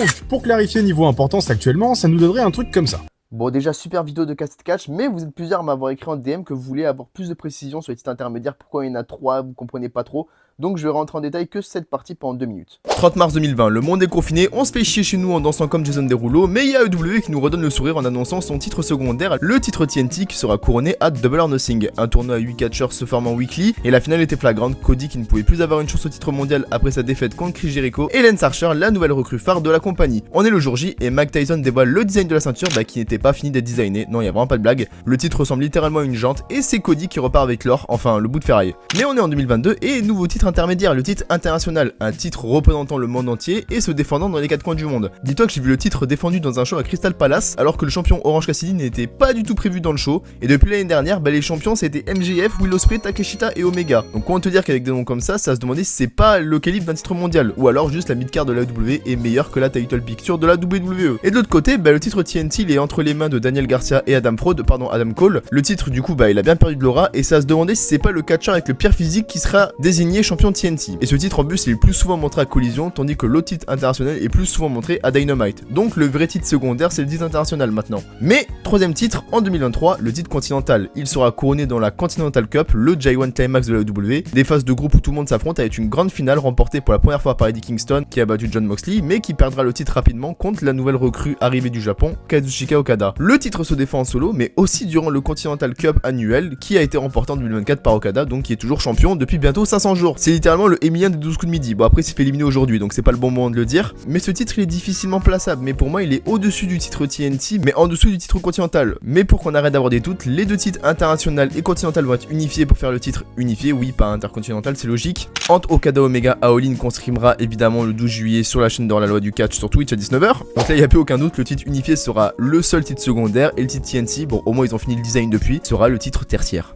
Donc, pour clarifier niveau importance actuellement, ça nous donnerait un truc comme ça. Bon, déjà, super vidéo de Cast Catch, mais vous êtes plusieurs à m'avoir écrit en DM que vous voulez avoir plus de précision sur les titres intermédiaires, pourquoi il y en a 3, vous comprenez pas trop. Donc je vais rentrer en détail que cette partie pendant 2 minutes. 30 mars 2020, le monde est confiné, on se fait chier chez nous en dansant comme Jason Derulo, mais il y a AEW qui nous redonne le sourire en annonçant son titre secondaire, le titre TNT qui sera couronné à Double or Nothing. Un tournoi à 8 catcheurs se formant weekly, et la finale était flagrante, Cody qui ne pouvait plus avoir une chance au titre mondial après sa défaite contre Chris Jericho, et Lance Archer, la nouvelle recrue phare de la compagnie. On est le jour J, et Mike Tyson dévoile le design de la ceinture qui n'était pas fini d'être designé, non il y a vraiment pas de blague. Le titre ressemble littéralement à une jante, et c'est Cody qui repart avec l'or, enfin le bout de ferraille. Mais on est en 2022, et nouveau titre intermédiaire, le titre international, un titre représentant le monde entier et se défendant dans les 4 coins du monde. Dis-toi que j'ai vu le titre défendu dans un show à Crystal Palace alors que le champion Orange Cassidy n'était pas du tout prévu dans le show, et depuis l'année dernière, les champions c'était MJF, Will Ospreay, Takeshita et Omega. Donc on te dire qu'avec des noms comme ça se demandait si c'est pas le calibre d'un titre mondial, ou alors juste la mid-card de la WWE est meilleure que la title picture de la WWE. Et de l'autre côté, le titre TNT il est entre les mains de Daniel Garcia et Adam Cole. Le titre du coup il a bien perdu de l'aura et ça se demandait si c'est pas le catcheur avec le pire physique qui sera désigné champion TNT. Et ce titre en plus il est plus souvent montré à Collision, tandis que l'autre titre international est plus souvent montré à Dynamite. Donc le vrai titre secondaire c'est le titre international maintenant. Mais troisième titre en 2023, le titre continental. Il sera couronné dans la Continental Cup, le J1 Climax de la WWE, des phases de groupe où tout le monde s'affronte avec une grande finale remportée pour la première fois par Eddie Kingston qui a battu Jon Moxley, mais qui perdra le titre rapidement contre la nouvelle recrue arrivée du Japon, Kazuchika Okada. Le titre se défend en solo, mais aussi durant le Continental Cup annuel qui a été remporté en 2024 par Okada, donc qui est toujours champion depuis bientôt 500 jours. C'est littéralement le Emilien des 12 coups de midi. Bon après il s'est fait éliminer aujourd'hui donc c'est pas le bon moment de le dire, mais ce titre il est difficilement plaçable, mais pour moi il est au-dessus du titre TNT mais en dessous du titre continental. Mais pour qu'on arrête d'avoir des doutes, les deux titres international et continental vont être unifiés pour faire le titre unifié, oui pas intercontinental c'est logique, entre Okada Omega à All In qu'on streamera évidemment le 12 juillet sur la chaîne de la loi du catch sur Twitch à 19h. Donc là il n'y a plus aucun doute, le titre unifié sera le seul titre secondaire et le titre TNT, bon au moins ils ont fini le design depuis, sera le titre tertiaire.